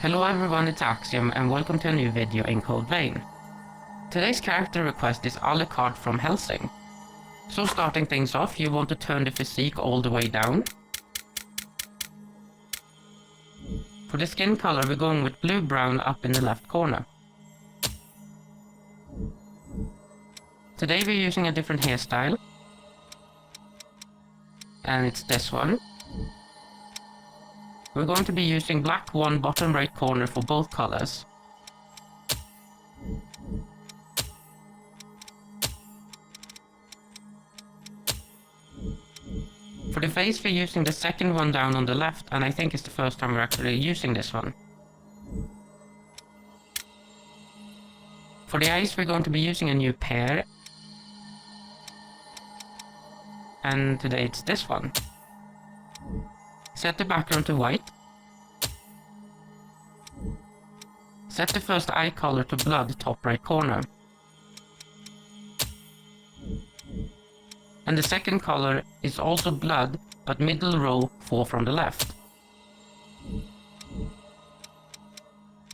Hello everyone, it's Axiom and welcome to a new video in Code Vein. Today's character request is Alucard from Hellsing. So starting things off, you want to turn the physique all the way down. For the skin color, we're going with blue-brown up in the left corner. Today we're using a different hairstyle. And it's this one. We're going to be using black 1 bottom right corner for both colors. For the face we're using the second one down on the left, and I think it's the first time we're actually using this one. For the eyes we're going to be using a new pair. And today it's this one. Set the background to white. Set the first eye color to blood, top right corner. And the second color is also blood, but middle row 4 from the left.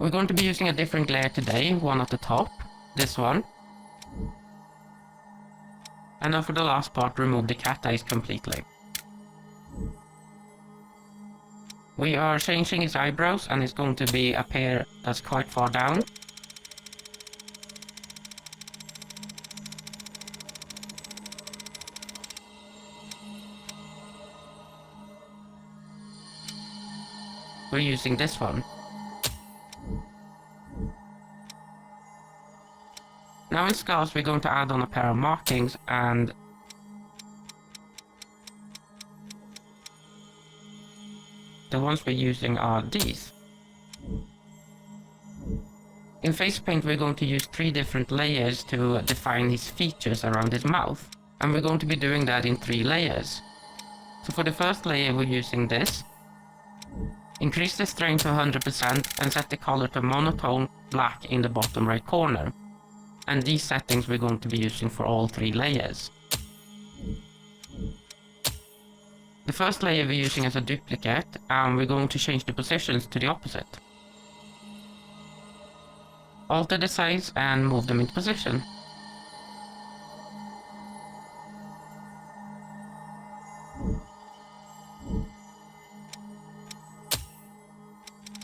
We're going to be using a different layer today, one at the top, this one. And now for the last part, remove the cat eyes completely. We are changing his eyebrows, and it's going to be a pair that's quite far down. We're using this one. Now in scars we're going to add on a pair of markings, and the ones we're using are these. In face paint we're going to use 3 different layers to define his features around his mouth. And we're going to be doing that in 3 layers. So for the first layer we're using this. Increase the strength to 100% and set the color to monotone black in the bottom right corner. And these settings we're going to be using for all 3 layers. The first layer we're using as a duplicate, and we're going to change the positions to the opposite. Alter the size and move them into position.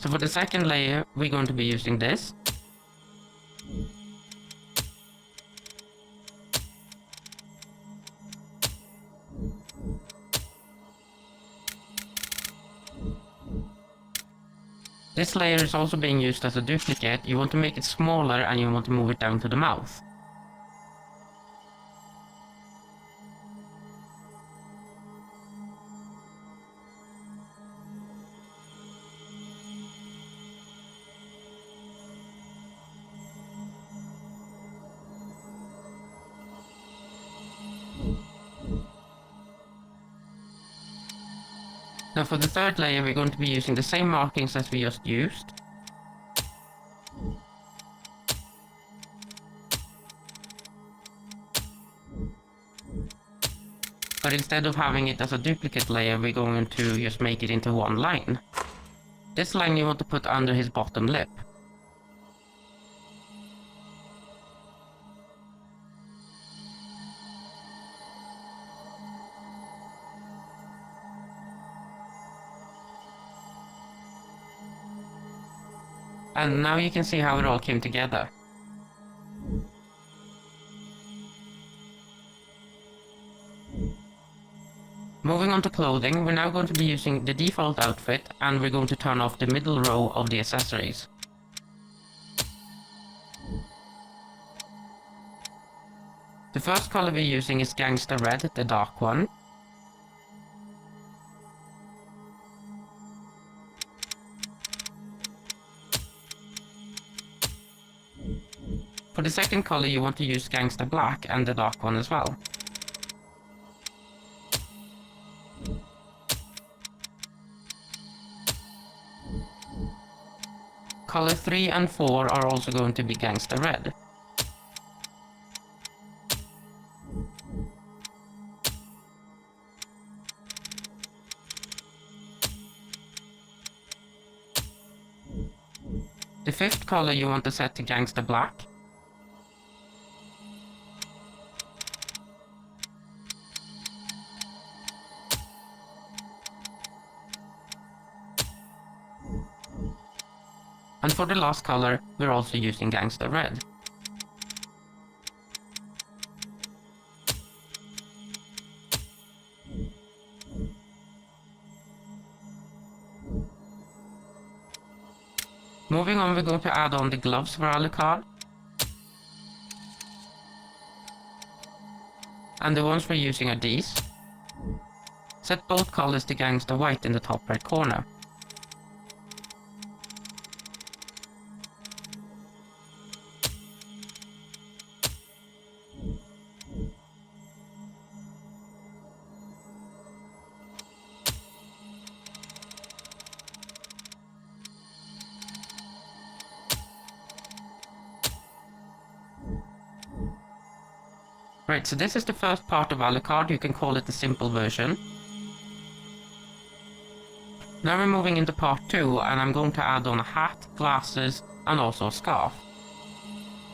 So for the second layer, we're going to be using this. This layer is also being used as a duplicate. You want to make it smaller and you want to move it down to the mouth. Now for the third layer we're going to be using the same markings as we just used. But instead of having it as a duplicate layer, we're going to just make it into one line. This line you want to put under his bottom lip. And now you can see how it all came together. Moving on to clothing, we're now going to be using the default outfit, and we're going to turn off the middle row of the accessories. The first color we're using is Gangsta Red, the dark one. For the second color you want to use Gangsta Black and the dark one as well. Color 3 and 4 are also going to be Gangsta Red. The fifth color you want to set to Gangster Black. And for the last color, we're also using Gangster Red. Moving on, we're going to add on the gloves for Alucard. And the ones we're using are these. Set both colors to Gangster White in the top right corner. Right, so this is the first part of Alucard. You can call it the simple version. Now we're moving into part 2, and I'm going to add on a hat, glasses, and also a scarf.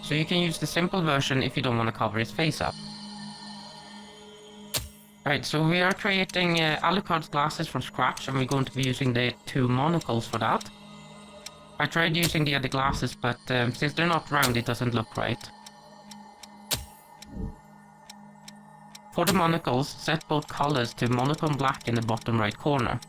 So you can use the simple version if you don't want to cover his face up. Right, so we are creating Alucard's glasses from scratch, and we're going to be using the 2 monocles for that. I tried using the other glasses, but since they're not round, it doesn't look right. For the monocles, set both colors to monotone black in the bottom right corner.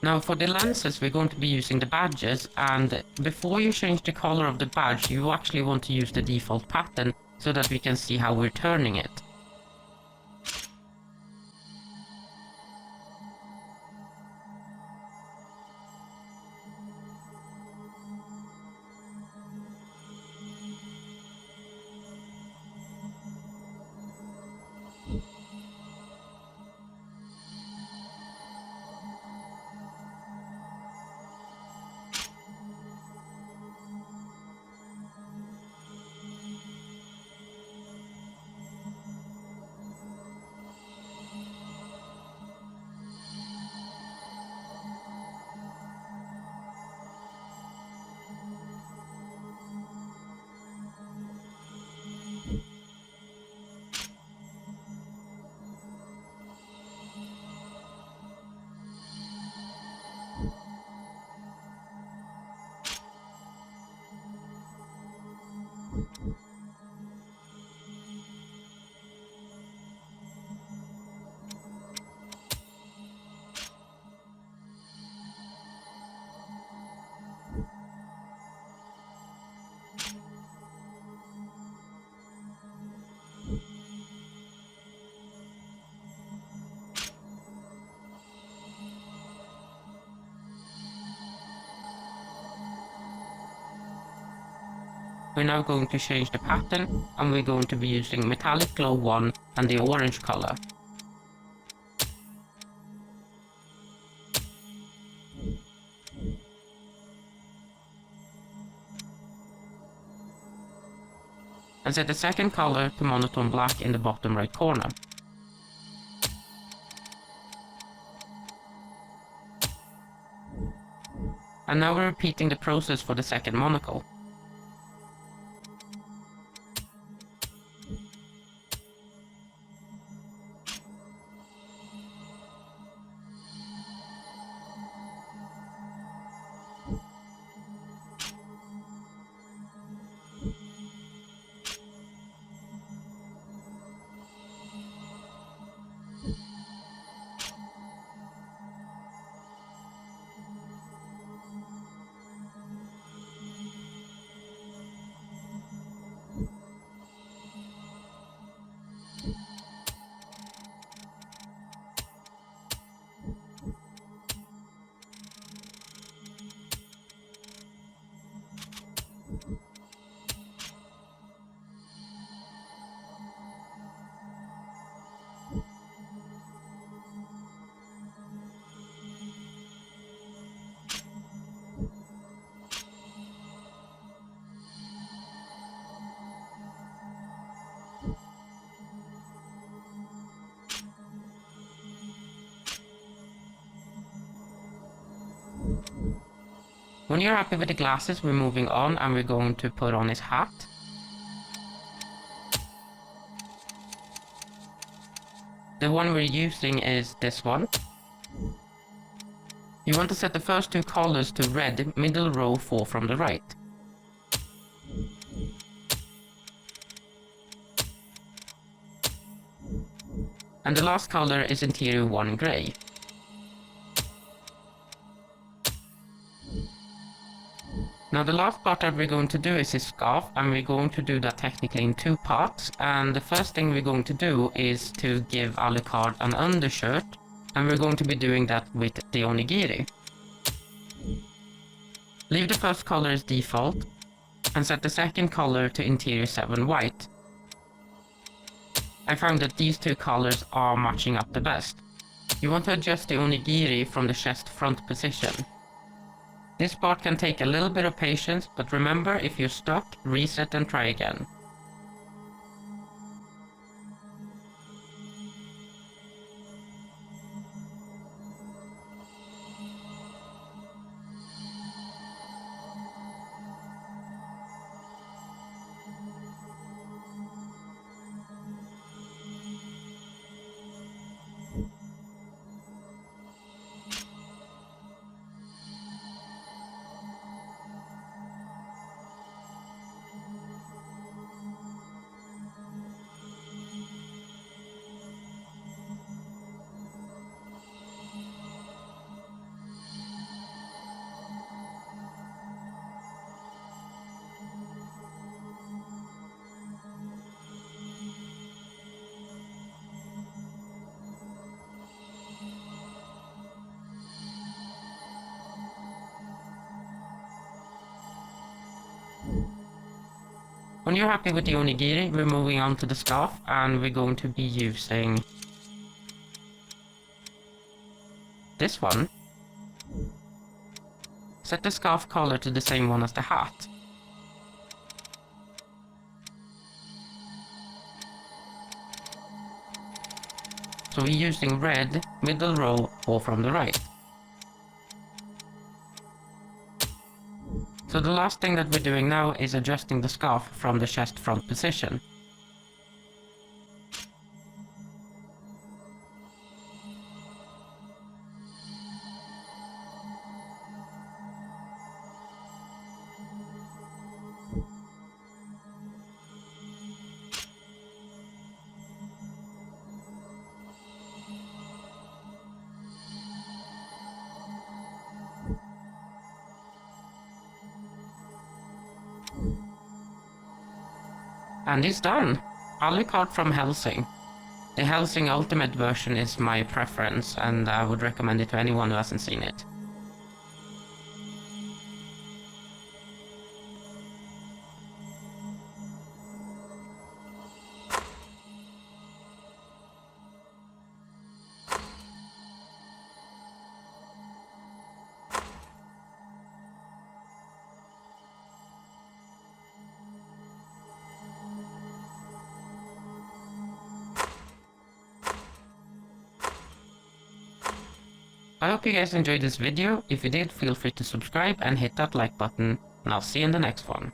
Now for the lenses, we're going to be using the badges, and before you change the color of the badge, you actually want to use the default pattern so that we can see how we're turning it. We're now going to change the pattern, and we're going to be using Metallic Glow 1 and the orange color. And set the second color to monotone black in the bottom right corner. And now we're repeating the process for the second monocle. When you're happy with the glasses, we're moving on and we're going to put on his hat. The one we're using is this one. You want to set the first two colors to red, middle row 4 from the right. And the last color is interior 1 gray. Now the last part that we're going to do is his scarf, and we're going to do that technically in 2 parts. And the first thing we're going to do is to give Alucard an undershirt, and we're going to be doing that with the onigiri. Leave the first color as default, and set the second color to interior 7 white. I found that these 2 colors are matching up the best. You want to adjust the onigiri from the chest front position. This part can take a little bit of patience, but remember, if you're stuck, reset and try again. When you're happy with the onigiri, we're moving on to the scarf, and we're going to be using this one. Set the scarf color to the same one as the hat. So we're using red, middle row 4 from the right. So the last thing that we're doing now is adjusting the scarf from the chest front position. And it's done! Alucard from Hellsing. The Hellsing Ultimate version is my preference, and I would recommend it to anyone who hasn't seen it. I hope you guys enjoyed this video. If you did, feel free to subscribe and hit that like button, and I'll see you in the next one.